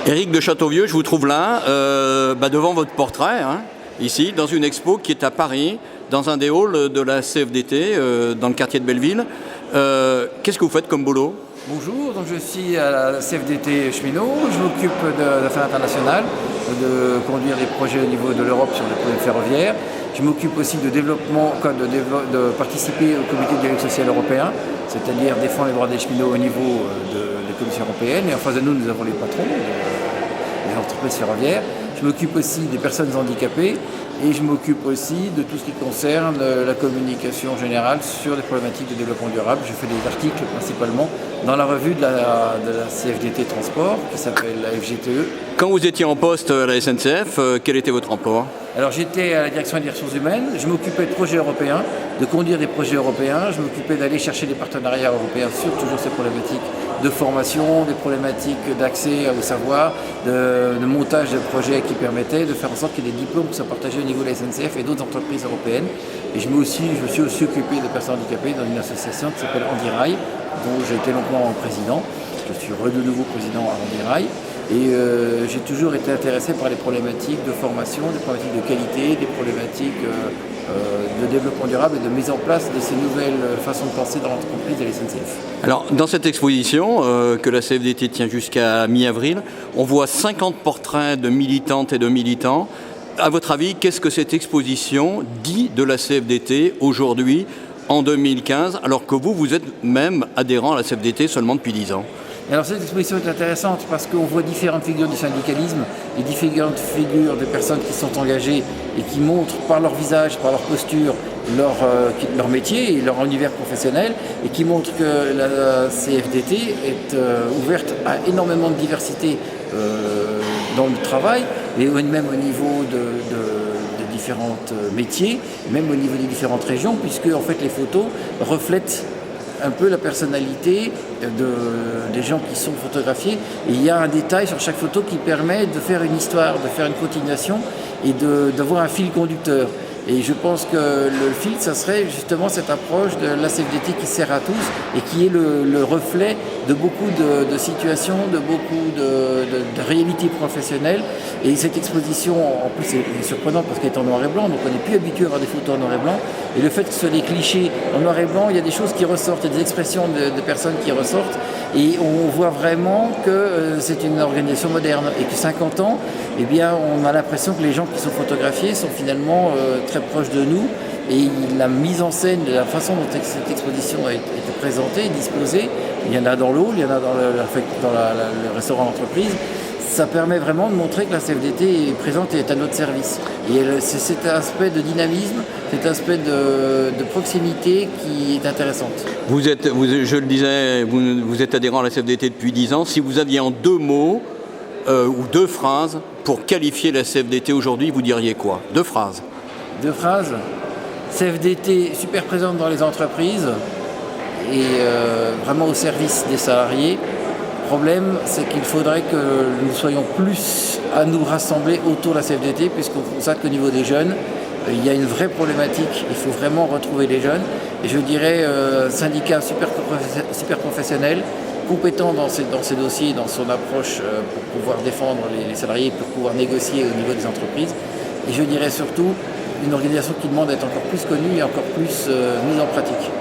Éric de Châteauvieux, je vous trouve là, devant votre portrait, hein, ici, dans une expo qui est à Paris, dans un des halls de la CFDT, dans le quartier de Belleville. Qu'est-ce que vous faites comme boulot ? Bonjour, donc je suis à la CFDT cheminot, je m'occupe de l'affaire internationale, de conduire des projets au niveau de l'Europe sur les problèmes ferroviaires. Je m'occupe aussi de développement, de participer au comité de dialogue social européen, c'est-à-dire défendre les droits des cheminots au niveau des commissions européennes. Et en face de nous, nous avons les patrons des entreprises ferroviaires. Je m'occupe aussi des personnes handicapées et je m'occupe aussi de tout ce qui concerne la communication générale sur les problématiques de développement durable. Je fais des articles principalement dans la revue de la CFDT Transport qui s'appelle la FGTE. Quand vous étiez en poste à la SNCF, quel était votre emploi ? Alors j'étais à la direction des ressources humaines, je m'occupais de projets européens, de conduire des projets européens, je m'occupais d'aller chercher des partenariats européens sur toujours ces problématiques de formation, des problématiques d'accès au savoir, de montage de projets qui permettaient de faire en sorte qu'il y ait des diplômes qui soient partagés au niveau de la SNCF et d'autres entreprises européennes. Et je me suis aussi occupé de personnes handicapées dans une association qui s'appelle Handirail, dont j'ai été longtemps président. Je suis de nouveau président à Handirail. Et j'ai toujours été intéressé par les problématiques de formation, des problématiques de qualité, des problématiques de développement durable et de mise en place de ces nouvelles façons de penser dans l'entreprise de la SNCF. Alors, dans cette exposition que la CFDT tient jusqu'à mi-avril, on voit 50 portraits de militantes et de militants. À votre avis, qu'est-ce que cette exposition dit de la CFDT aujourd'hui, en 2015, alors que vous êtes même adhérent à la CFDT seulement depuis 10 ans ? Alors cette exposition est intéressante parce qu'on voit différentes figures du syndicalisme et différentes figures de personnes qui sont engagées et qui montrent par leur visage, par leur posture, leur métier et leur univers professionnel et qui montrent que la CFDT est ouverte à énormément de diversité dans le travail et même au niveau de différents métiers, même au niveau des différentes régions, puisque en fait les photos reflètent un peu la personnalité des gens qui sont photographiés. Et il y a un détail sur chaque photo qui permet de faire une histoire, de faire une continuation et d'avoir un fil conducteur. Et je pense que le fil, ça serait justement cette approche de la CFDT qui sert à tous et qui est le reflet de beaucoup de situations, de beaucoup de réalités professionnelles. Et cette exposition, en plus, est surprenante parce qu'elle est en noir et blanc, donc on n'est plus habitué à avoir des photos en noir et blanc. Et le fait que ce soit des clichés en noir et blanc, il y a des choses qui ressortent, il y a des expressions de personnes qui ressortent. Et on voit vraiment que c'est une organisation moderne et que 50 ans, eh bien, on a l'impression que les gens qui sont photographiés sont finalement très proches de nous. Et la mise en scène, la façon dont cette exposition a été présentée, disposée, il y en a dans l'eau, il y en a dans le restaurant d'entreprise. Ça permet vraiment de montrer que la CFDT est présente et est à notre service. Et c'est cet aspect de dynamisme, cet aspect de proximité qui est intéressante. Je le disais, vous êtes adhérent à la CFDT depuis 10 ans. Si vous aviez en 2 mots ou 2 phrases pour qualifier la CFDT aujourd'hui, vous diriez quoi ? 2 phrases. 2 phrases. CFDT super présente dans les entreprises et vraiment au service des salariés. Le problème, c'est qu'il faudrait que nous soyons plus à nous rassembler autour de la CFDT, puisqu'on constate qu'au niveau des jeunes, il y a une vraie problématique. Il faut vraiment retrouver les jeunes. Et je dirais syndicat super professionnel, compétent dans ces dossiers, dans son approche pour pouvoir défendre les salariés, pour pouvoir négocier au niveau des entreprises. Et je dirais surtout une organisation qui demande à être encore plus connue et encore plus mise en pratique.